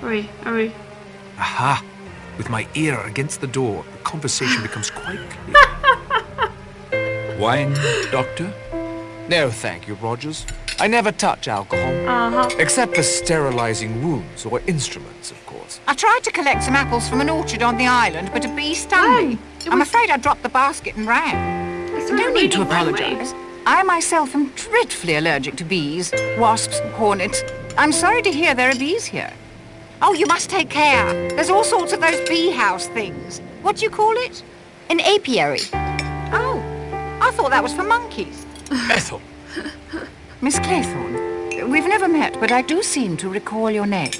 Hurry. Aha! With my ear against the door, the conversation becomes quite clear. Wine, Doctor? No, thank you, Rogers. I never touch alcohol. Except for sterilizing wounds or instruments, of course. I tried to collect some apples from an orchard on the island, but a bee stung me. I'm afraid I dropped the basket and ran. No need to apologize. I myself am dreadfully allergic to bees, wasps, hornets. I'm sorry to hear there are bees here. Oh, you must take care. There's all sorts of those bee house things. What do you call it? An apiary. Oh, I thought that was for monkeys. Ethel! Miss Claythorne, we've never met, but I do seem to recall your name.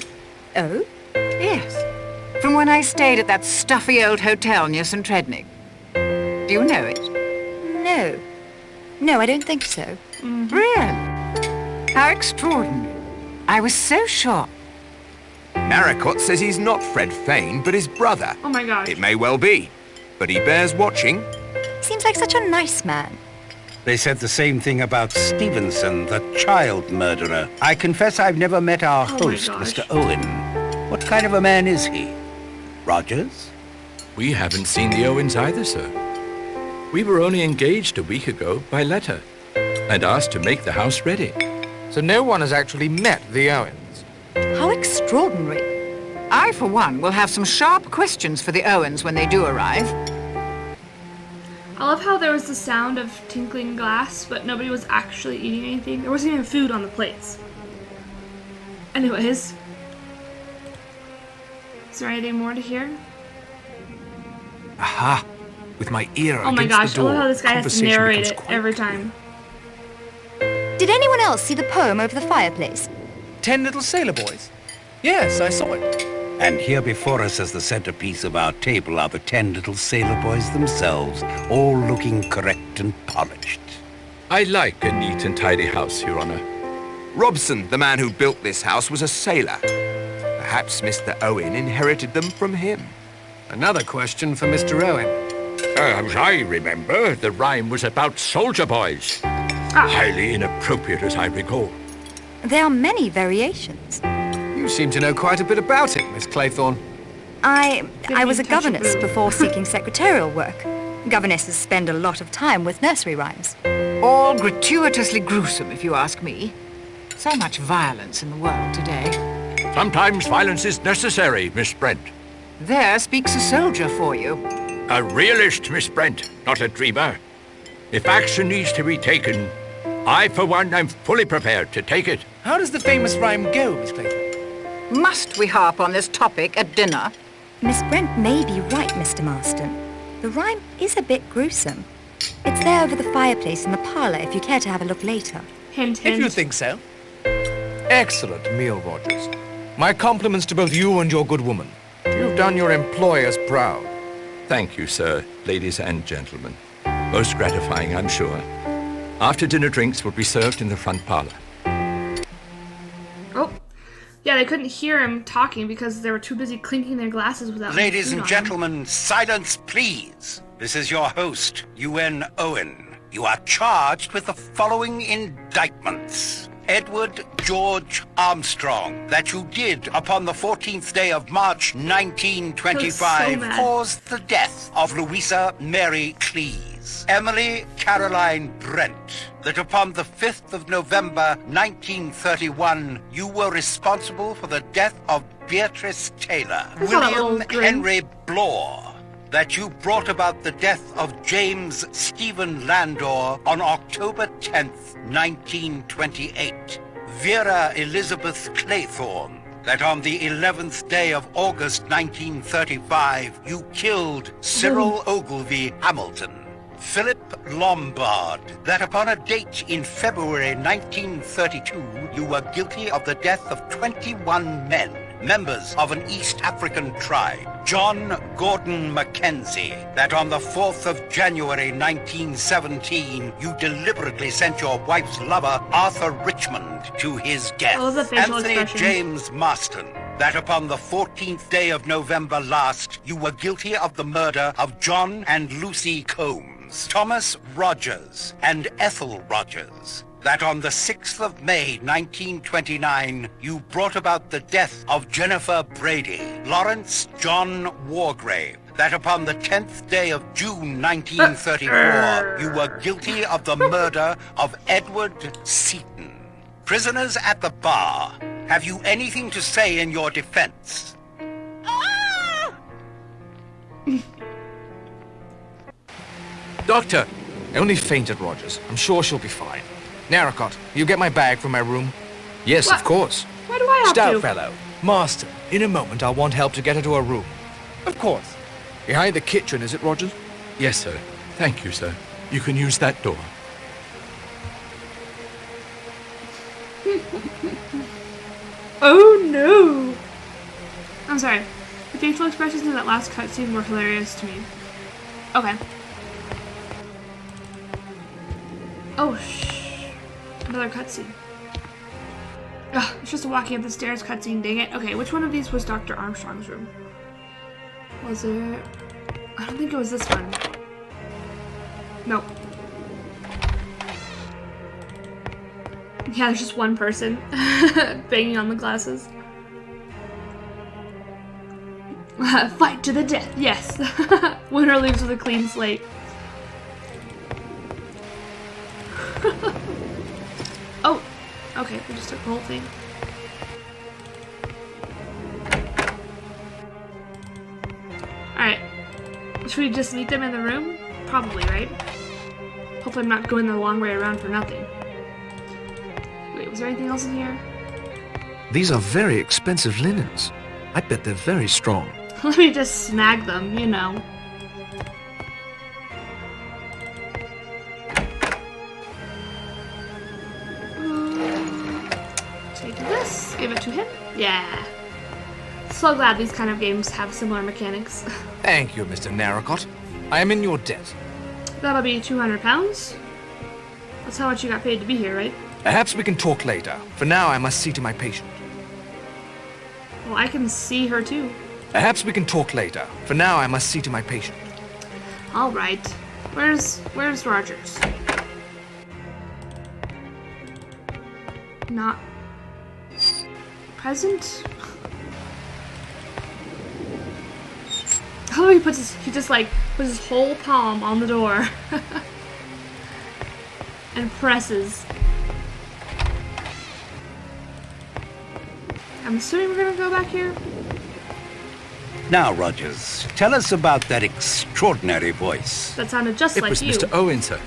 Oh? Yes, from when I stayed at that stuffy old hotel near St. Trednig. Do you know it? No. No, I don't think so. Really? How extraordinary. I was so sure. Narracott says he's not Fred Fane, but his brother. Oh my gosh. It may well be, but he bears watching. Seems like such a nice man. They said the same thing about Stevenson, the child murderer. I confess I've never met our host, Mr. Owen. What kind of a man is he? Rogers? We haven't seen the Owens either, sir. We were only engaged a week ago by letter and asked to make the house ready. So no one has actually met the Owens. How extraordinary. I, for one, will have some sharp questions for the Owens when they do arrive. I love how there was the sound of tinkling glass, but nobody was actually eating anything. There wasn't even food on the plates. Anyways. Is there anything more to hear? Aha! With my ear Oh my against gosh, the I door, love how this guy has to conversation narrate becomes it quite every clear. time. Did anyone else see the poem over the fireplace? 10 Little Sailor Boys. Yes, I saw it. And here before us as the centerpiece of our table are the 10 little sailor boys themselves, all looking correct and polished. I like a neat and tidy house, Your Honor. Robson, the man who built this house, was a sailor. Perhaps Mr. Owen inherited them from him. Another question for Mr. Owen. As I remember, the rhyme was about soldier boys. Highly inappropriate, as I recall. There are many variations. You seem to know quite a bit about it, Miss Claythorne. I was a touch governess of before seeking secretarial work. Governesses spend a lot of time with nursery rhymes. All gratuitously gruesome, if you ask me. So much violence in the world today. Sometimes violence is necessary, Miss Brent. There speaks a soldier for you. A realist, Miss Brent, not a dreamer. If action needs to be taken, I, for one, am fully prepared to take it. How does the famous rhyme go, Miss Claythorne? Must we harp on this topic at dinner? Miss Brent may be right, Mr. Marston. The rhyme is a bit gruesome. It's there over the fireplace in the parlor if you care to have a look later. Hint, hint. If you think so. Excellent meal, Rogers. My compliments to both you and your good woman. You've done your employers proud. Thank you, sir, ladies and gentlemen. Most gratifying, I'm sure. After dinner drinks will be served in the front parlor. Oh. Yeah, they couldn't hear him talking because they were too busy clinking their glasses without Ladies food and on gentlemen, silence please. This is your host, UN Owen. You are charged with the following indictments. Edward George Armstrong, that you did upon the 14th day of March 1925 mad. caused the death of Louisa Mary Cleese. Emily Caroline Brent, that upon the 5th of November 1931 you were responsible for the death of Beatrice Taylor. I saw that little William grin. Henry Blore, that you brought about the death of James Stephen Landor on October 10th, 1928. Vera Elizabeth Claythorne, that on the 11th day of August 1935, you killed Cyril Ogilvy Hamilton. Philip Lombard, that upon a date in February 1932, you were guilty of the death of 21 men, members of an East African tribe. John Gordon Mackenzie, that on the 4th of January 1917, you deliberately sent your wife's lover, Arthur Richmond, to his death. Oh, the facial Anthony expressions. James Marston, that upon the 14th day of November last, you were guilty of the murder of John and Lucy Combs. Thomas Rogers and Ethel Rogers, that on the 6th of May, 1929, you brought about the death of Jennifer Brady, Lawrence John Wargrave, that upon the 10th day of June 1934, you were guilty of the murder of Edward Seaton. Prisoners at the bar, have you anything to say in your defense? Doctor! I only fainted, Rogers. I'm sure she'll be fine. Narracott, you get my bag from my room? Yes, What? of course. Why do I have Stout to? fellow. Marston, in a moment I'll want help to get her to her room. Of course. Behind the kitchen, is it, Rogers? Yes, sir. Thank you, sir. You can use that door. Oh no! I'm sorry. The facial expressions in that last cutscene were hilarious to me. Okay. Oh, another cutscene. Ugh, it's just a walking up the stairs cutscene, dang it. Okay, which one of these was Dr. Armstrong's room? Was it? I don't think it was this one. Nope. Yeah, there's just one person banging on the glasses. Fight to the death, yes. Winner leaves with a clean slate. Oh, okay, we just took the whole thing. Alright. Should we just meet them in the room? Probably, right? Hopefully I'm not going the long way around for nothing. Wait, was there anything else in here? These are very expensive linens. I bet they're very strong. Let me just snag them, you know. Take this, give it to him. Yeah. So glad these kind of games have similar mechanics. Thank you, Mr. Narracott. I am in your debt. That'll be £200. That's how much you got paid to be here, right? Perhaps we can talk later. For now, I must see to my patient. Well, I can see her too. Perhaps we can talk later. For now, I must see to my patient. All right. Where's Rogers? Not present? Oh, he just like puts his whole palm on the door and presses. I'm assuming we're gonna go back here. Now, Rogers, tell us about that extraordinary voice. That sounded just It like was you. Mr. Owen, sir.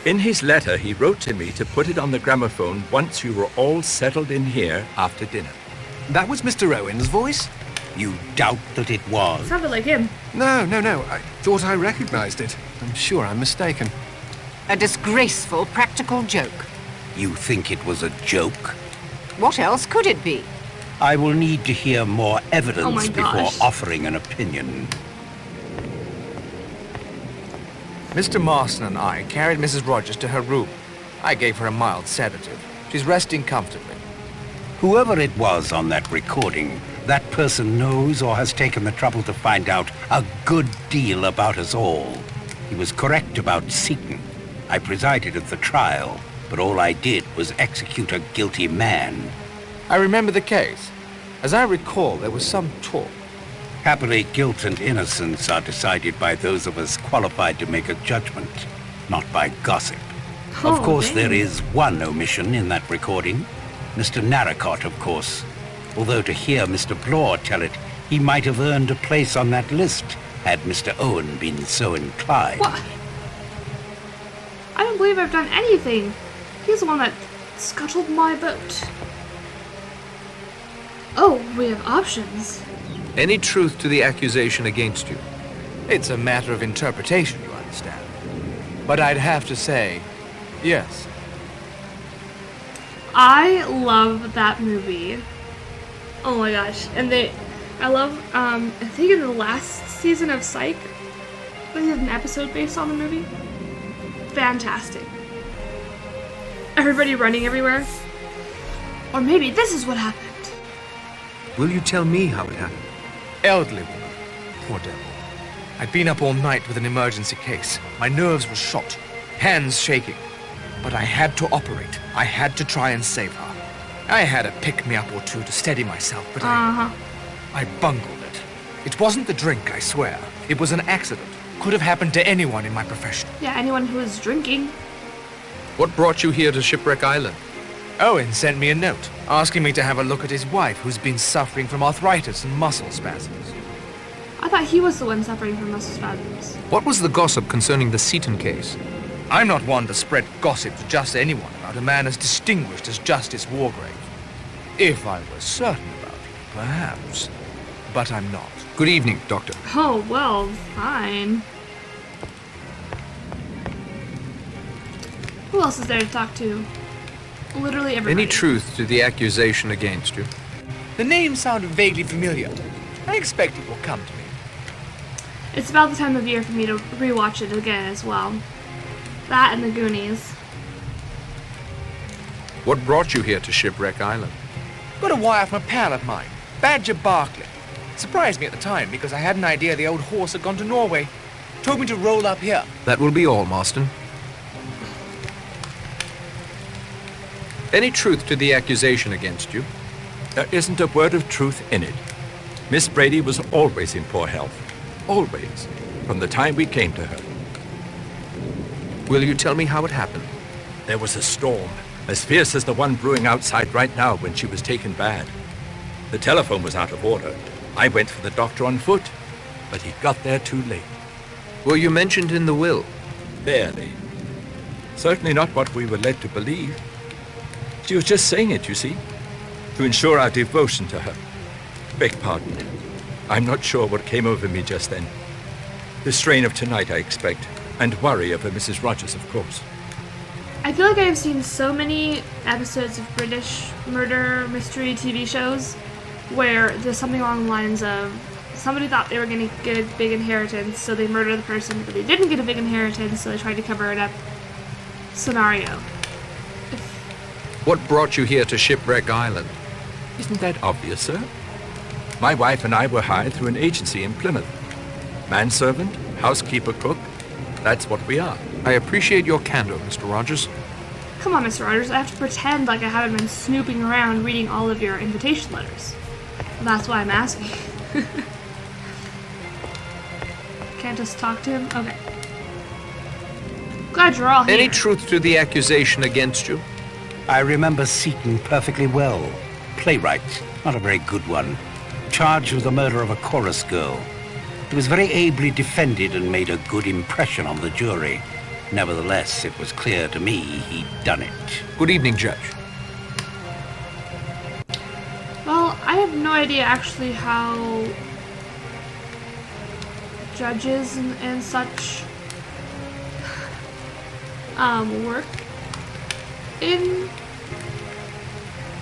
In his letter, he wrote to me to put it on the gramophone once you were all settled in here after dinner. That was Mr. Owen's voice? You doubt that it was? Sounded like him. No. I thought I recognized it. I'm sure I'm mistaken. A disgraceful practical joke. You think it was a joke? What else could it be? I will need to hear more evidence Oh my before gosh. offering an opinion. Mr. Marston and I carried Mrs. Rogers to her room. I gave her a mild sedative. She's resting comfortably. Whoever it was on that recording, that person knows or has taken the trouble to find out a good deal about us all. He was correct about Seaton. I presided at the trial, but all I did was execute a guilty man. I remember the case. As I recall, there was some talk. Happily, guilt and innocence are decided by those of us qualified to make a judgment, not by gossip. Of Oh, course, dang. there is one omission in that recording. Mr. Narracott, of course. Although to hear Mr. Blore tell it, he might have earned a place on that list had Mr. Owen been so inclined. What? I don't believe I've done anything. He's the one that scuttled my boat. Oh, we have options. Any truth to the accusation against you? It's a matter of interpretation, you understand. But I'd have to say, yes. I love that movie. Oh my gosh. And I love, I think in the last season of Psych, they did an episode based on the movie. Fantastic. Everybody running everywhere. Or maybe this is what happened. Will you tell me how it happened? Elderly woman. Poor devil. I'd been up all night with an emergency case. My nerves were shot. Hands shaking. But I had to operate. I had to try and save her. I had a pick-me-up or two to steady myself, but I bungled it. It wasn't the drink, I swear. It was an accident. Could have happened to anyone in my profession. Yeah, anyone who is drinking. What brought you here to Shipwreck Island? Owen sent me a note, asking me to have a look at his wife, who's been suffering from arthritis and muscle spasms. I thought he was the one suffering from muscle spasms. What was the gossip concerning the Seaton case? I'm not one to spread gossip to just anyone about a man as distinguished as Justice Wargrave. If I were certain about it, perhaps. But I'm not. Good evening, Doctor. Oh, well, fine. Who else is there to talk to? Literally everybody. Any truth to the accusation against you? The name sounded vaguely familiar. I expect it will come to me. It's about the time of year for me to rewatch it again as well. That and the Goonies. What brought you here to Shipwreck Island? Got a wire from a pal of mine, Badger Barkley. Surprised me at the time because I had an idea the old horse had gone to Norway. Told me to roll up here. That will be all, Marston. Any truth to the accusation against you? There isn't a word of truth in it. Miss Brady was always in poor health. Always. From the time we came to her. Will you tell me how it happened? There was a storm, as fierce as the one brewing outside right now when she was taken bad. The telephone was out of order. I went for the doctor on foot, but he got there too late. Were you mentioned in the will? Barely. Certainly not what we were led to believe. She was just saying it, you see, to ensure our devotion to her. Beg pardon. I'm not sure what came over me just then. The strain of tonight, I expect, and worry over Mrs. Rogers, of course. I feel like I've seen so many episodes of British murder mystery TV shows where there's something along the lines of somebody thought they were going to get a big inheritance, so they murdered the person, but they didn't get a big inheritance, so they tried to cover it up. Scenario. What brought you here to Shipwreck Island? Isn't that obvious, sir? My wife and I were hired through an agency in Plymouth. Manservant, housekeeper, cook. That's what we are. I appreciate your candor, Mr. Rogers. Come on, Mr. Rogers, I have to pretend like I haven't been snooping around reading all of your invitation letters. That's why I'm asking. Can't just talk to him? Okay. Glad you're all here. Any truth to the accusation against you? I remember Seaton perfectly well. Playwright, not a very good one. Charged with the murder of a chorus girl. He was very ably defended and made a good impression on the jury. Nevertheless, it was clear to me he'd done it. Good evening, Judge. Well, I have no idea actually how judges and such work in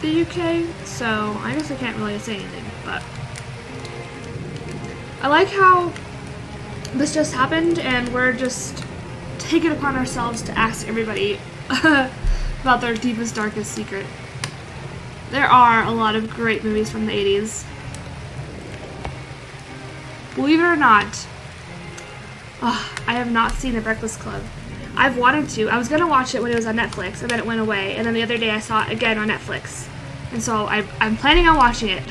the UK, so I guess I can't really say anything, but I like how this just happened and we're just taking it upon ourselves to ask everybody about their deepest, darkest secret. There are a lot of great movies from the 80s. Believe it or not, I have not seen The Breakfast Club. I've wanted to. I was going to watch it when it was on Netflix, and then it went away, and then the other day I saw it again on Netflix. And so I'm planning on watching it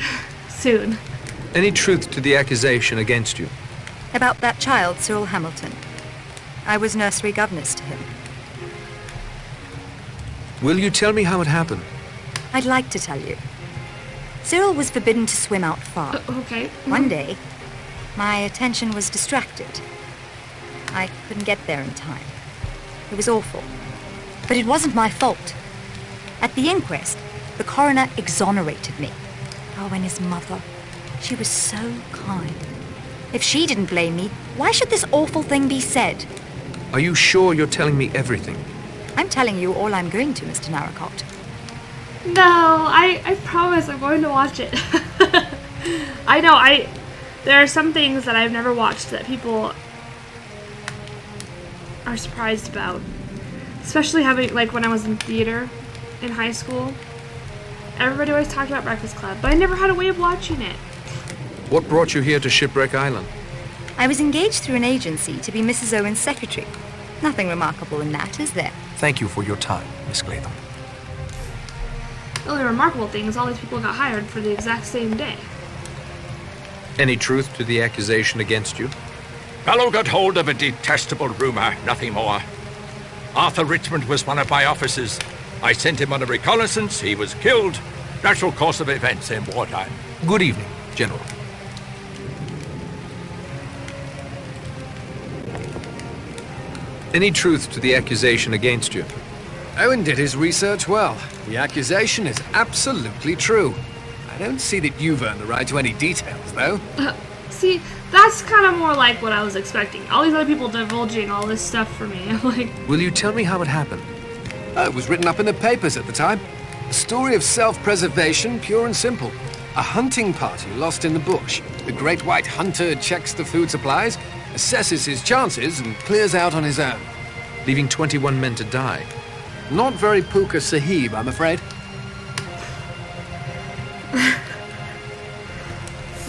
soon. Any truth to the accusation against you? About that child, Cyril Hamilton. I was nursery governess to him. Will you tell me how it happened? I'd like to tell you. Cyril was forbidden to swim out far. Okay. One day, my attention was distracted. I couldn't get there in time. It was awful. But it wasn't my fault. At the inquest, the coroner exonerated me. Oh, and his mother. She was so kind. If she didn't blame me, why should this awful thing be said? Are you sure you're telling me everything? I'm telling you all I'm going to, Mr. Narracott. No, I promise I'm going to watch it. I know, there are some things that I've never watched that people are surprised about. Especially having, like, when I was in theater in high school. Everybody always talked about Breakfast Club, but I never had a way of watching it. What brought you here to Shipwreck Island? I was engaged through an agency to be Mrs. Owen's secretary. Nothing remarkable in that, is there? Thank you for your time, Miss Clayton. The only remarkable thing is all these people got hired for the exact same day. Any truth to the accusation against you? Fellow got hold of a detestable rumor, nothing more. Arthur Richmond was one of my officers. I sent him on a reconnaissance. He was killed. Natural course of events in wartime. Good evening, General. Any truth to the accusation against you? Owen did his research well. The accusation is absolutely true. I don't see that you've earned the right to any details, though. See, that's kind of more like what I was expecting. All these other people divulging all this stuff for me. I'm like... Will you tell me how it happened? It was written up in the papers at the time. A story of self-preservation, pure and simple. A hunting party lost in the bush. The great white hunter checks the food supplies, assesses his chances, and clears out on his own. Leaving 21 men to die. Not very Puka Sahib, I'm afraid.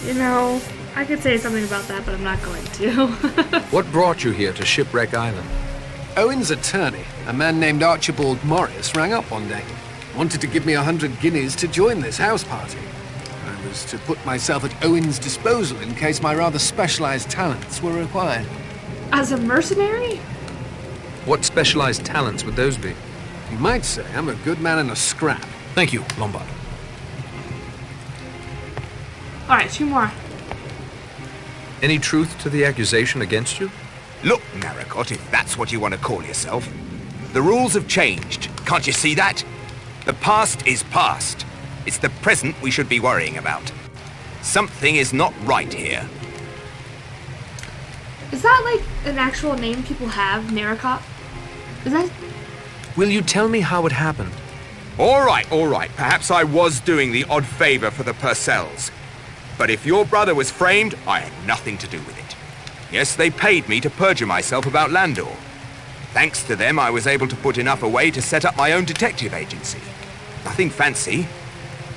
You know, I could say something about that, but I'm not going to. What brought you here to Shipwreck Island? Owen's attorney, a man named Archibald Morris, rang up one day. Wanted to give me 100 guineas to join this house party. I was to put myself at Owen's disposal in case my rather specialized talents were required. As a mercenary? What specialized talents would those be? You might say I'm a good man in a scrap. Thank you, Lombard. Alright, 2 more. Any truth to the accusation against you? Look, Narracott, if that's what you want to call yourself. The rules have changed. Can't you see that? The past is past. It's the present we should be worrying about. Something is not right here. Is that like an actual name people have, Narracott? Is that... Will you tell me how it happened? All right. Perhaps I was doing the odd favor for the Purcells. But if your brother was framed, I had nothing to do with it. Yes, they paid me to perjure myself about Landor. Thanks to them, I was able to put enough away to set up my own detective agency. Nothing fancy,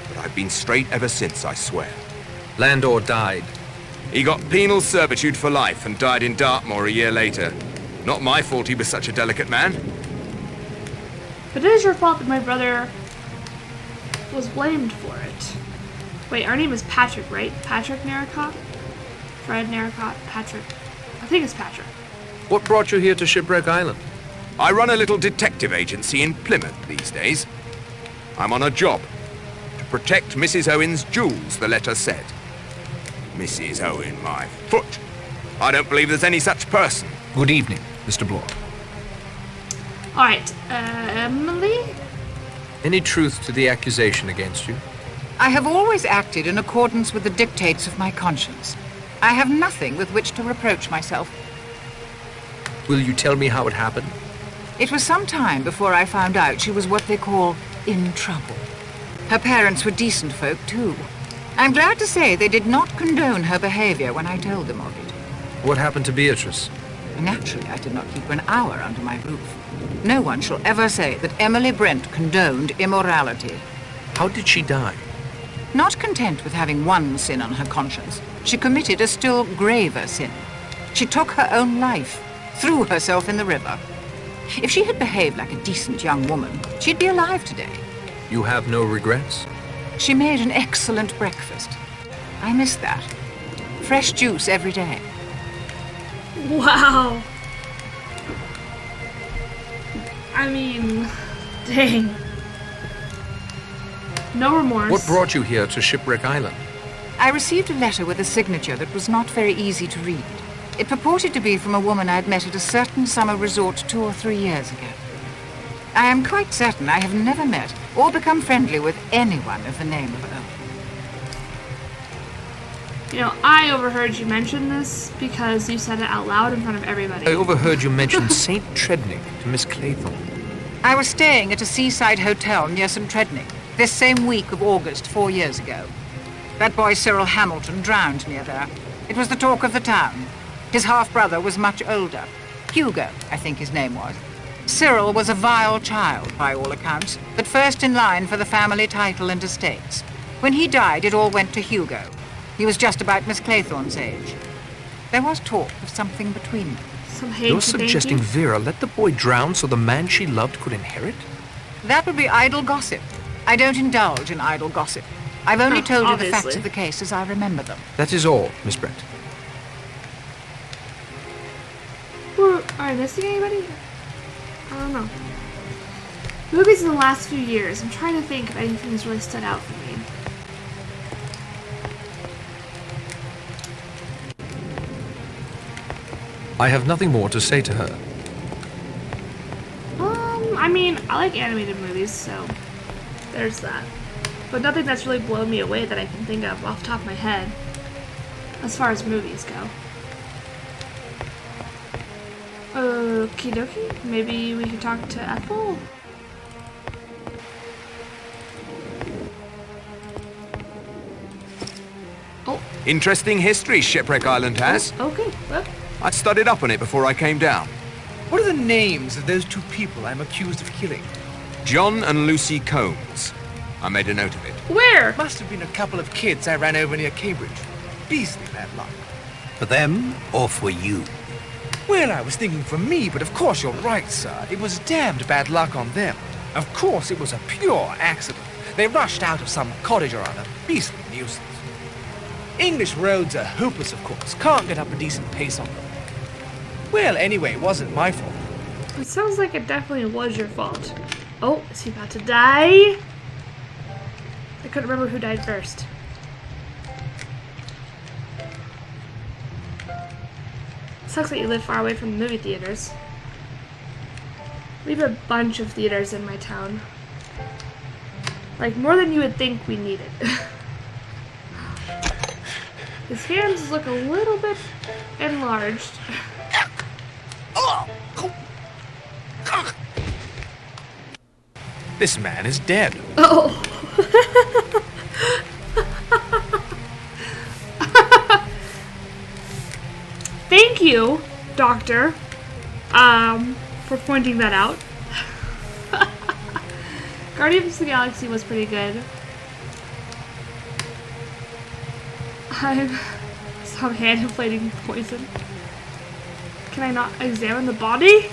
but I've been straight ever since, I swear. Landor died. He got penal servitude for life and died in Dartmoor a year later. Not my fault he was such a delicate man. But it is your fault that my brother was blamed for it. Wait, our name is Patrick, right? Patrick Narracott? Fred Narracott? Patrick. I think it's Patrick. What brought you here to Shipwreck Island? I run a little detective agency in Plymouth these days. I'm on a job to protect Mrs. Owen's jewels, the letter said. Mrs. Owen, my foot. I don't believe there's any such person. Good evening, Mr. Bloor. Alright, Emily? Any truth to the accusation against you? I have always acted in accordance with the dictates of my conscience. I have nothing with which to reproach myself. Will you tell me how it happened? It was some time before I found out she was what they call in trouble. Her parents were decent folk, too. I'm glad to say they did not condone her behavior when I told them of it. What happened to Beatrice? Naturally, I did not keep her an hour under my roof. No one shall ever say that Emily Brent condoned immorality. How did she die? Not content with having one sin on her conscience, she committed a still graver sin. She took her own life, threw herself in the river. If she had behaved like a decent young woman, she'd be alive today. You have no regrets? She made an excellent breakfast. I miss that. Fresh juice every day. Wow. I mean, dang. No remorse. What brought you here to Shipwreck Island? I received a letter with a signature that was not very easy to read. It purported to be from a woman I'd met at a certain summer resort 2 or 3 years ago. I am quite certain I have never met or become friendly with anyone of the name of Owen. You know, I overheard you mention this because you said it out loud in front of everybody. I overheard you mention St. Trednick to Miss Claythorne. I was staying at a seaside hotel near St. Trednick this same week of August 4 years ago. That boy Cyril Hamilton drowned near there. It was the talk of the town. His half-brother was much older. Hugo, I think his name was. Cyril was a vile child, by all accounts, but first in line for the family title and estates. When he died, it all went to Hugo. He was just about Miss Claythorne's age. There was talk of something between them. Some hate You're to thank suggesting you. Vera let the boy drown so the man she loved could inherit? That would be idle gossip. I don't indulge in idle gossip. I've only Oh, told you the obviously. facts of the case as I remember them. That is all, Miss Brent. Am I missing anybody? I don't know. Movies in the last few years. I'm trying to think if anything's really stood out for me. I have nothing more to say to her. I mean, I like animated movies, so there's that. But nothing that's really blown me away that I can think of off the top of my head, as far as movies go. Okie dokie. Maybe we could talk to Ethel? Oh, Interesting history Shipwreck Island has. okay. Well, I studied up on it before I came down. What are the names of those two people I'm accused of killing? John and Lucy Combs. I made a note of it. where? Must have been a couple of kids I ran over near Cambridge. Beastly bad luck. For them or for you? Well, I was thinking for me, but of course you're right, sir. It was damned bad luck on them. Of course it was a pure accident. They rushed out of some cottage or other. Beastly nuisance. English roads are hopeless, of course. Can't get up a decent pace on them. Well, anyway, it wasn't my fault. It sounds like it definitely was your fault. Oh, is he about to die? I couldn't remember who died first. Sucks that you live far away from the movie theaters. We have a bunch of theaters in my town. Like, more than you would think we needed. His hands look a little bit enlarged. This man is dead. Oh. Thank you, Doctor, for pointing that out. Guardians of the Galaxy was pretty good. I'm some hand inflating poison. Can I not examine the body?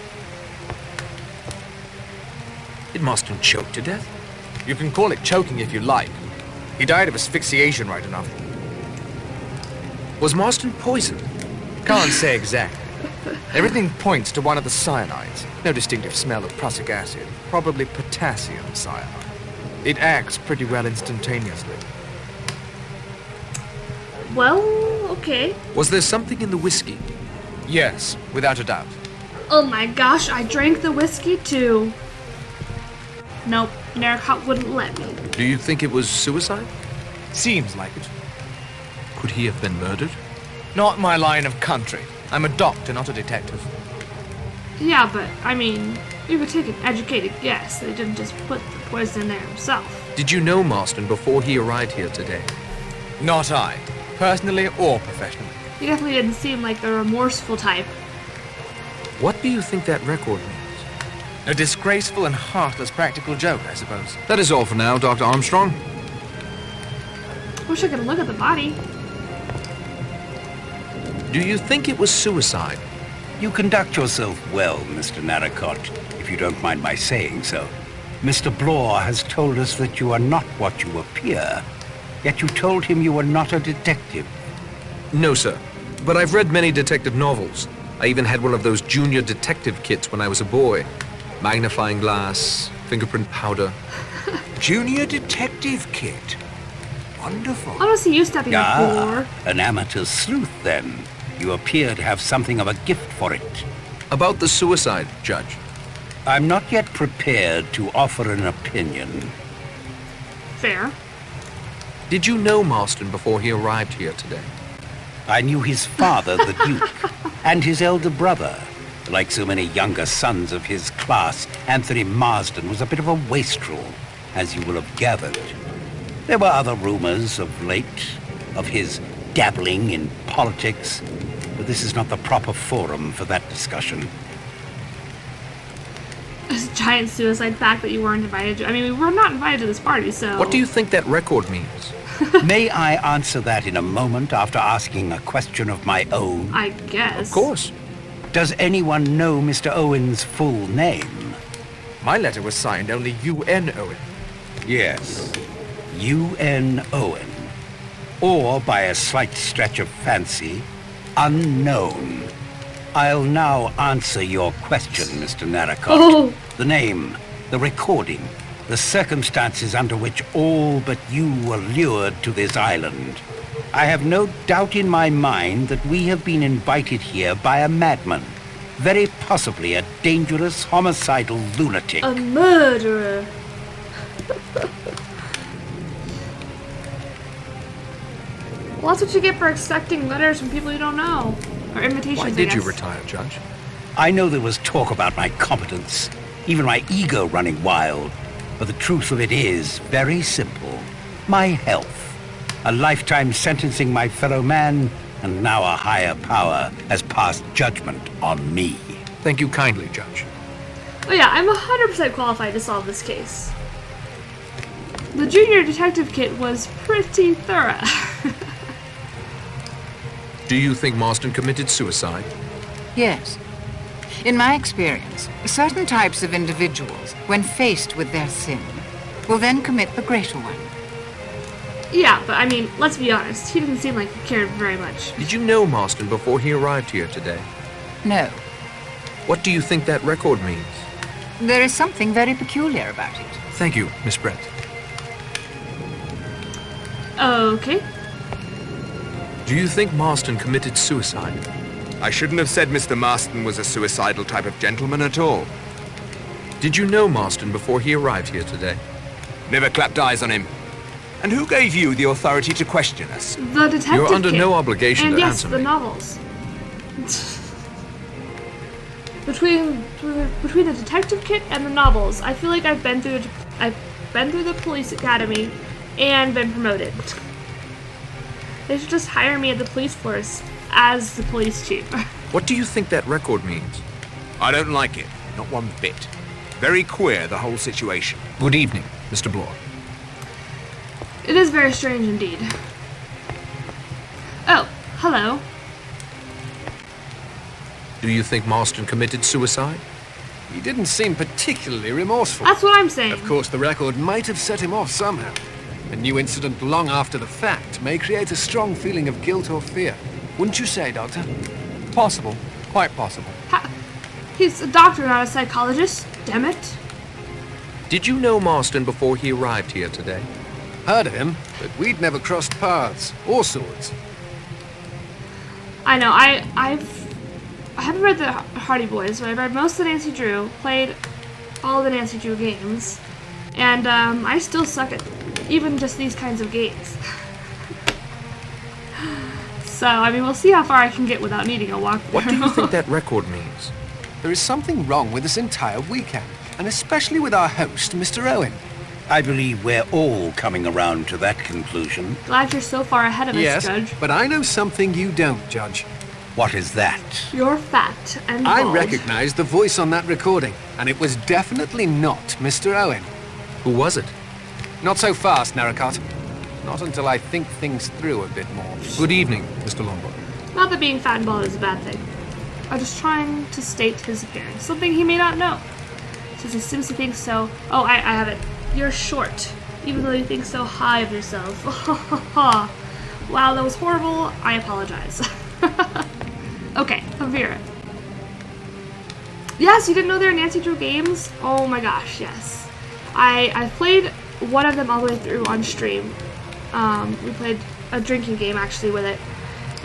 Did Marston choke to death? You can call it choking if you like. He died of asphyxiation right enough. Was Marston poisoned? Can't say exactly. Everything points to one of the cyanides. No distinctive smell of prussic acid. Probably potassium cyanide. It acts pretty well instantaneously. Well, okay. Was there something in the whiskey? Yes, without a doubt. Oh my gosh, I drank the whiskey too. Nope, Narracott wouldn't let me. Do you think it was suicide? Seems like it. Could he have been murdered? Not my line of country. I'm a doctor, not a detective. Yeah, but, I mean, we would take an educated guess that he didn't just put the poison in there himself. Did you know Marston before he arrived here today? Not I. Personally or professionally. He definitely didn't seem like the remorseful type. What do you think that record means? A disgraceful and heartless practical joke, I suppose. That is all for now, Dr. Armstrong. Wish I could look at the body. Do you think it was suicide? You conduct yourself well, Mr. Narracott, if you don't mind my saying so. Mr. Blore has told us that you are not what you appear, yet you told him you were not a detective. No, sir. But I've read many detective novels. I even had one of those junior detective kits when I was a boy. Magnifying glass, fingerprint powder. Junior detective kit. Wonderful. Honestly, you stepping up Blore. An amateur sleuth, then. You appear to have something of a gift for it. About the suicide, Judge. I'm not yet prepared to offer an opinion. Fair. Did you know Marston before he arrived here today? I knew his father, the Duke, and his elder brother. Like so many younger sons of his class, Anthony Marsden was a bit of a wastrel, as you will have gathered. There were other rumors of late, of his dabbling in politics, but this is not the proper forum for that discussion. This giant suicide pact that you weren't invited to. I mean, we were not invited to this party, so... What do you think that record means? May I answer that in a moment after asking a question of my own? I guess. Of course. Does anyone know Mr. Owen's full name? My letter was signed only U.N. Owen. Yes, U.N. Owen. Or, by a slight stretch of fancy, unknown. I'll now answer your question, Mr. Narracott. Oh. The name, the recording, the circumstances under which all but you were lured to this island. I have no doubt in my mind that we have been invited here by a madman. Very possibly a dangerous, homicidal lunatic. A murderer. Well, that's what you get for expecting letters from people you don't know. Or invitations, Why I did you guess. retire, Judge? I know there was talk about my competence, even my ego running wild. But the truth of it is very simple. My health. A lifetime sentencing my fellow man, and now a higher power has passed judgment on me. Thank you kindly, Judge. Oh yeah, I'm 100% qualified to solve this case. The junior detective kit was pretty thorough. Do you think Marston committed suicide? Yes. In my experience, certain types of individuals, when faced with their sin, will then commit the greater one. Yeah, but I mean, let's be honest, he didn't seem like he cared very much. Did you know Marston before he arrived here today? No. What do you think that record means? There is something very peculiar about it. Thank you, Miss Brett. Okay. Do you think Marston committed suicide? I shouldn't have said Mr. Marston was a suicidal type of gentleman at all. Did you know Marston before he arrived here today? Never clapped eyes on him. And who gave you the authority to question us? The detective You're under kit. no obligation and to yes, answer the me. novels. Between the detective kit and the novels, I feel like I've been through the police academy and been promoted. They should just hire me at the police force as the police chief. What do you think that record means? I don't like it. Not one bit. Very queer, the whole situation. Good evening, Mr. Bloor. It is very strange indeed. Oh, hello. Do you think Marston committed suicide? He didn't seem particularly remorseful. That's what I'm saying. Of course, the record might have set him off somehow. A new incident long after the fact may create a strong feeling of guilt or fear. Wouldn't you say, Doctor? Possible. Quite possible. He's a doctor, not a psychologist. Damn it. Did you know Marston before he arrived here today? Heard of him, but we'd never crossed paths or swords. I know. I haven't read the Hardy Boys, but I've read most of the Nancy Drew, played all the Nancy Drew games, and I still suck at even just these kinds of games. So, I mean, we'll see how far I can get without needing a walkthrough. What do you think that record means? There is something wrong with this entire weekend, and especially with our host, Mr. Owen. I believe we're all coming around to that conclusion. Glad you're so far ahead of us, Yes, Judge. but I know something you don't, Judge. What is that? You're fat and I bald. recognized the voice on that recording, and it was definitely not Mr. Owen. Who was it? Not so fast, Narracott. Not until I think things through a bit more. Good evening, Mr. Lombard. Not that being fat and bald is a bad thing. I'm just trying to state his appearance. Something he may not know. Since he seems to think so... Oh, I have it. You're short. Even though you think so high of yourself. Wow, that was horrible. I apologize. Okay, Vera. Yes, you didn't know there were Nancy Drew games? Oh my gosh, yes. I played one of them all the way through on stream. We played a drinking game actually with it.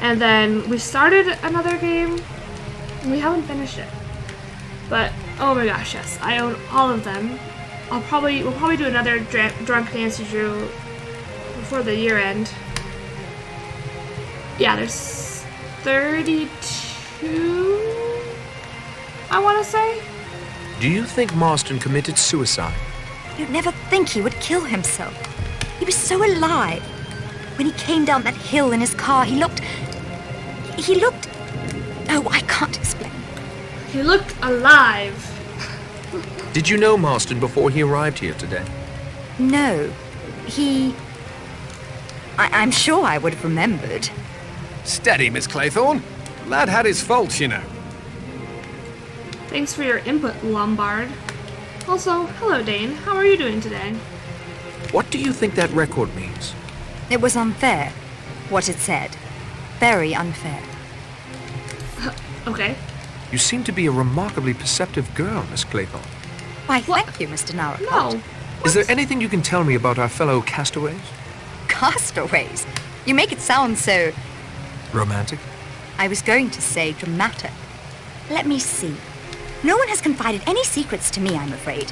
And then we started another game. And we haven't finished it. But oh my gosh, yes. I own all of them. We'll probably do another drunk Nancy Drew before the year end. Yeah, there's 32, I want to say. Do you think Marston committed suicide? You'd never think he would kill himself. He was so alive. When he came down that hill in his car, he looked... Oh, I can't explain. He looked alive. Did you know Marston before he arrived here today? No, I'm sure I would have remembered. Steady, Miss Claythorne. Lad had his faults, you know. Thanks for your input, Lombard. Also, hello, Dane. How are you doing today? What do you think that record means? It was unfair, what it said. Very unfair. Okay. You seem to be a remarkably perceptive girl, Miss Claythorne. Why, thank you, Mr. Narracott. No. Is there anything you can tell me about our fellow castaways? Castaways? You make it sound so... Romantic? I was going to say dramatic. Let me see. No one has confided any secrets to me, I'm afraid.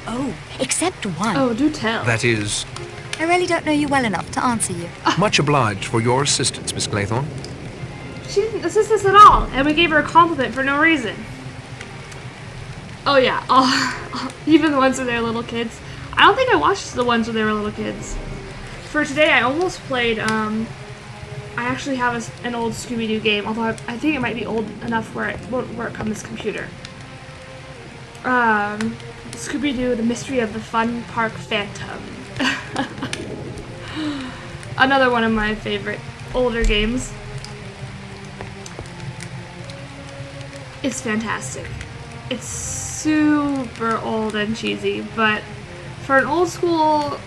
Oh, except one. Oh, do tell. That is... I really don't know you well enough to answer you. Much obliged for your assistance, Miss Claythorne. She didn't assist us at all, and we gave her a compliment for no reason. Oh yeah, even the ones where they're little kids. I don't think I watched the ones where they were little kids. For today, I almost played, I actually have an old Scooby-Doo game, although I think it might be old enough where it won't work on this computer. Scooby-Doo, The Mystery of the Fun Park Phantom. Another one of my favorite older games. It's fantastic. It's super old and cheesy, but for an old school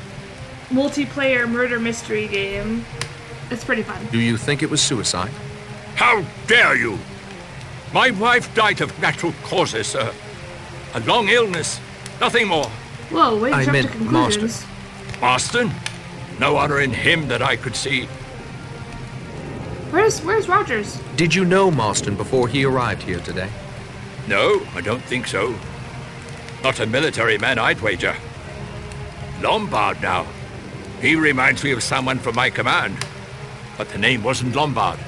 multiplayer murder mystery game, it's pretty fun. Do you think it was suicide? How dare you! My wife died of natural causes, sir. A long illness, nothing more. Whoa, way to I jump to meant conclusions. Marston? No honor in him that I could see. Where's Rogers? Did you know Marston before he arrived here today? No, I don't think so. Not a military man, I'd wager. Lombard now. He reminds me of someone from my command. But the name wasn't Lombard.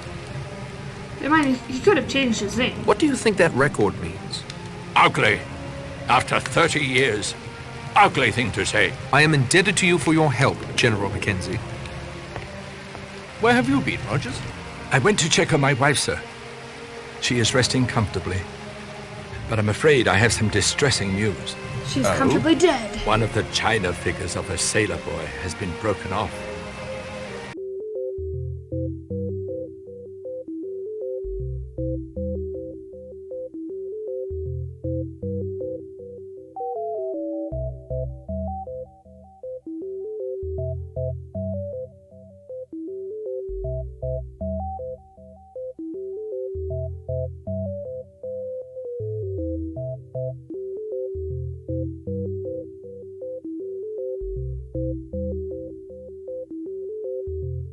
I mean, he could have changed his name. What do you think that record means? Ugly. After 30 years. Ugly thing to say. I am indebted to you for your help, General Mackenzie. Where have you been, Rogers? I went to check on my wife, sir. She is resting comfortably. But I'm afraid I have some distressing news. She's comfortably dead. One of the china figures of a sailor boy has been broken off.